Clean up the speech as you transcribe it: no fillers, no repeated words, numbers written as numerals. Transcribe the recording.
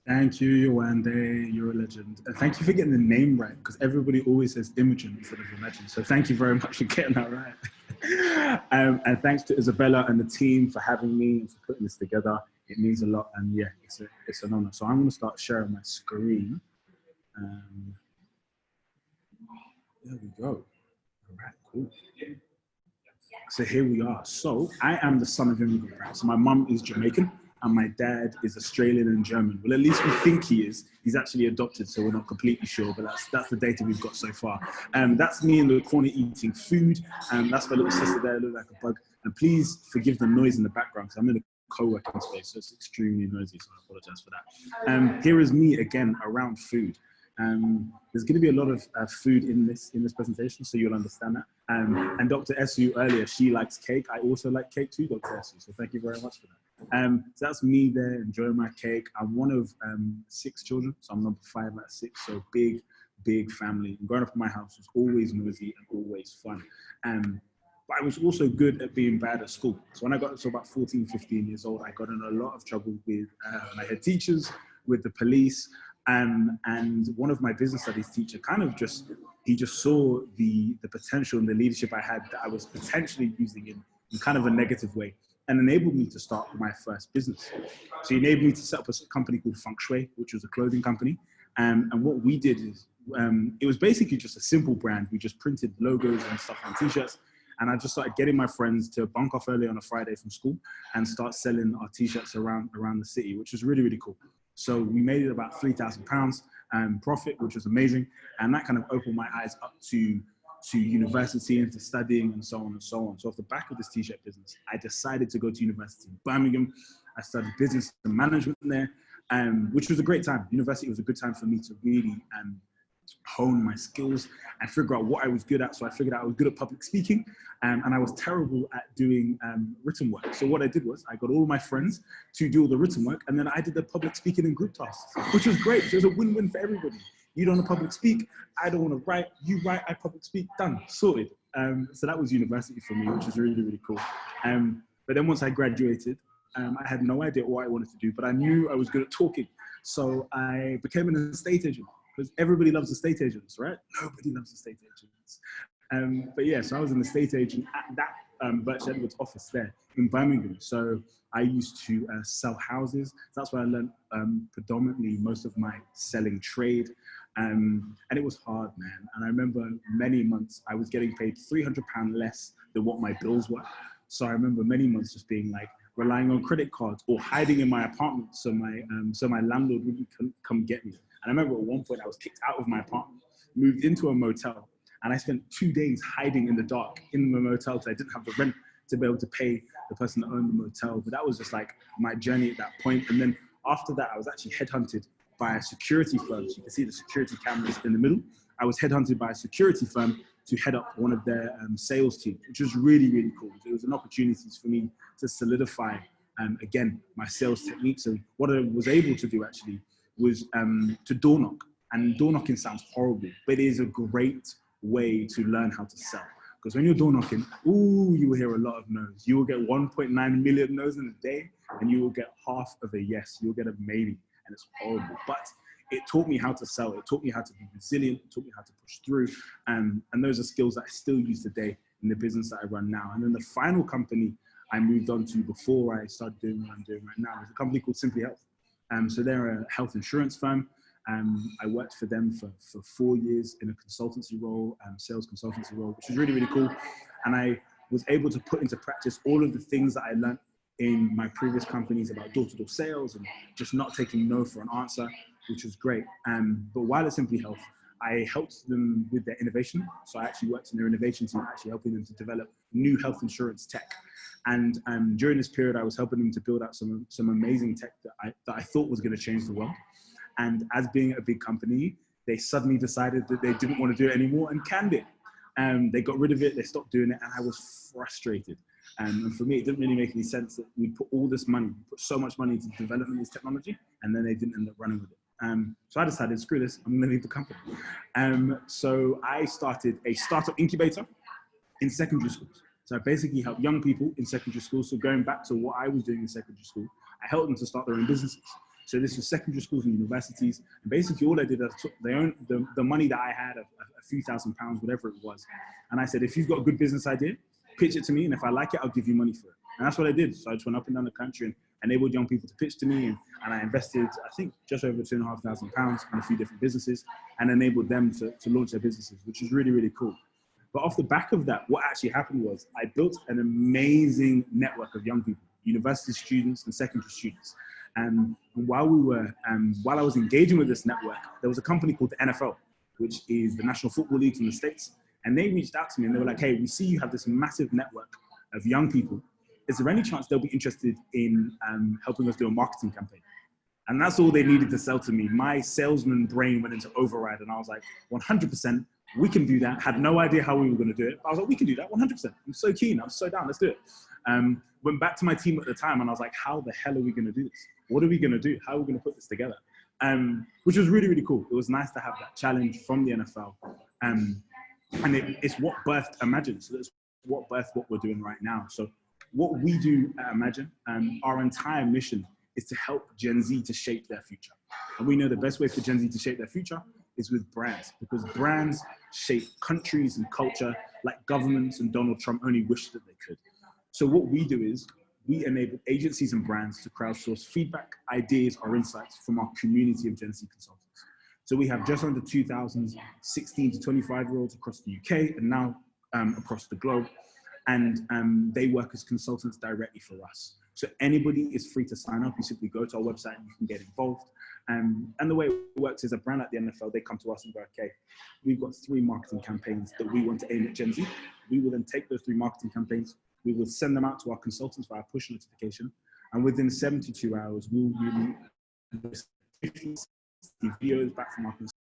Thank you, Yawande. You're a legend. And thank you for getting the name right, because everybody always says Imogen instead of Imagine. So thank you very much for getting that right. And thanks to Isabella and the team for having me and for putting this together. It means a lot. And yeah, it's an honor. So I'm going to start sharing my screen. Um, there we go. All right, cool. So here we are. So I am the son of immigrant parents. So my mum is Jamaican and my dad is Australian and German. Well, at least we think he is. He's actually adopted, so we're not completely sure, but that's the data we've got so far. That's me in the corner eating food. That's my little sister there, look like a bug. And please forgive the noise in the background because I'm in a co-working space, so it's extremely noisy, so I apologize for that. Here is me again around food. There's going to be a lot of food in this presentation, so you'll understand that. And Dr. Esu earlier, she likes cake. I also like cake too, Dr. Esu, so thank you very much for that. So that's me there enjoying my cake. I'm one of 6 children, so I'm number 5 out of 6, so big family. And growing up in my house was always noisy and always fun. But I was also good at being bad at school. So when I got to about 14, 15 years old, I got in a lot of trouble with my head teachers, with the police. And one of my business studies teacher he just saw the potential and the leadership I had that I was potentially using in kind of a negative way, and enabled me to start my first business. So he enabled me to set up a company called Feng Shui, which was a clothing company. And what we did is, it was basically just a simple brand. We just printed logos and stuff on t-shirts. And I just started getting my friends to bunk off early on a Friday from school and start selling our t-shirts around the city, which was really, really cool. So we made it about £3,000 profit, which was amazing. And that kind of opened my eyes up to university and to studying and so on and so on. So off the back of this t-shirt business, I decided to go to university in Birmingham. I studied business and management there, which was a great time. University was a good time for me to really hone my skills and figure out what I was good at. So I figured out I was good at public speaking, and I was terrible at doing written work. So what I did was I got all my friends to do all the written work, and then I did the public speaking and group tasks, which was great. So it was a win-win for everybody. You don't want to public speak, I don't want to write, you write, I public speak, done, sorted. So that was university for me, which was really, really cool. But then once I graduated, I had no idea what I wanted to do, but I knew I was good at talking. So I became an estate agent, because everybody loves estate agents, right? Nobody loves estate agents. But yeah, so I was an estate agent at that Birch Edwards office there in Birmingham. So I used to sell houses. So that's where I learned predominantly most of my selling trade. And it was hard, man. And I remember many months I was getting paid £300 less than what my bills were. So I remember many months just being like relying on credit cards or hiding in my apartment so my landlord wouldn't come get me. And I remember at one point I was kicked out of my apartment, moved into a motel, and I spent 2 days hiding in the dark in the motel because I didn't have the rent to be able to pay the person that owned the motel. But that was just like my journey at that point. And then after that, I was actually headhunted by a security firm. So you can see the security cameras in the middle. I was headhunted by a security firm to head up one of their sales teams, which was really, really cool. It was an opportunity for me to solidify, again, my sales techniques. And what I was able to do actually was to door knock. And door knocking sounds horrible, but it is a great way to learn how to sell. Because when you're door knocking, ooh, you will hear a lot of no's. You will get 1.9 million no's in a day, and you will get half of a yes. You'll get a maybe, and it's horrible. But it taught me how to sell. It taught me how to be resilient. It taught me how to push through. And those are skills that I still use today in the business that I run now. And then the final company I moved on to before I started doing what I'm doing right now is a company called Simply Health. So they're a health insurance firm. I worked for them for 4 years in a consultancy role, sales consultancy role, which was really, really cool. And I was able to put into practice all of the things that I learned in my previous companies about door-to-door sales and just not taking no for an answer, which was great. But while at Simply Health, I helped them with their innovation. So I actually worked in their innovation team, actually helping them to develop new health insurance tech. And during this period, I was helping them to build out some amazing tech that I thought was going to change the world. And as being a big company, they suddenly decided that they didn't want to do it anymore and canned it. They got rid of it, they stopped doing it, and I was frustrated. And for me, it didn't really make any sense that we put all this money, put so much money into developing this technology, and then they didn't end up running with it. So I decided, screw this, I'm gonna leave the company. So I started a startup incubator in secondary schools. So I basically help young people in secondary school. So going back to what I was doing in secondary school, I helped them to start their own businesses. So this was secondary schools and universities. And basically all I did, I took the money that I had, a few £1,000s, whatever it was. And I said, if you've got a good business idea, pitch it to me. And if I like it, I'll give you money for it. And that's what I did. So I just went up and down the country and enabled young people to pitch to me. And I invested, I think, just over £2,500 in a few different businesses and enabled them to launch their businesses, which is really, really cool. But off the back of that, what actually happened was I built an amazing network of young people, university students and secondary students. And while I was engaging with this network, there was a company called the NFL, which is the National Football League from the States. And they reached out to me and they were like, hey, we see you have this massive network of young people. Is there any chance they'll be interested in helping us do a marketing campaign? And that's all they needed to sell to me. My salesman brain went into override and I was like, 100%, we can do that. Had no idea how we were going to do it. But I was like, we can do that, 100%. I'm so keen. I'm so down. Let's do it. Went back to my team at the time and I was like, how the hell are we going to do this? What are we going to do? How are we going to put this together? Which was really, really cool. It was nice to have that challenge from the NFL. And it's what birthed Imagen. So that's what birthed what we're doing right now. So what we do at Imagen, our entire mission is to help Gen Z to shape their future. And we know the best way for Gen Z to shape their future is with brands, because brands shape countries and culture like governments and Donald Trump only wish that they could. So what we do is we enable agencies and brands to crowdsource feedback, ideas, or insights from our community of Gen Z consultants. So we have just under 2,000 16 to 25-year-olds across the UK and now across the globe. And they work as consultants directly for us. So anybody is free to sign up. You simply go to our website and you can get involved. And the way it works is a brand like the NFL, they come to us and go, okay, we've got 3 marketing campaigns that we want to aim at Gen Z. We will then take those 3 marketing campaigns, we will send them out to our consultants via push notification. And within 72 hours, we will receive 50 videos back from our consultants.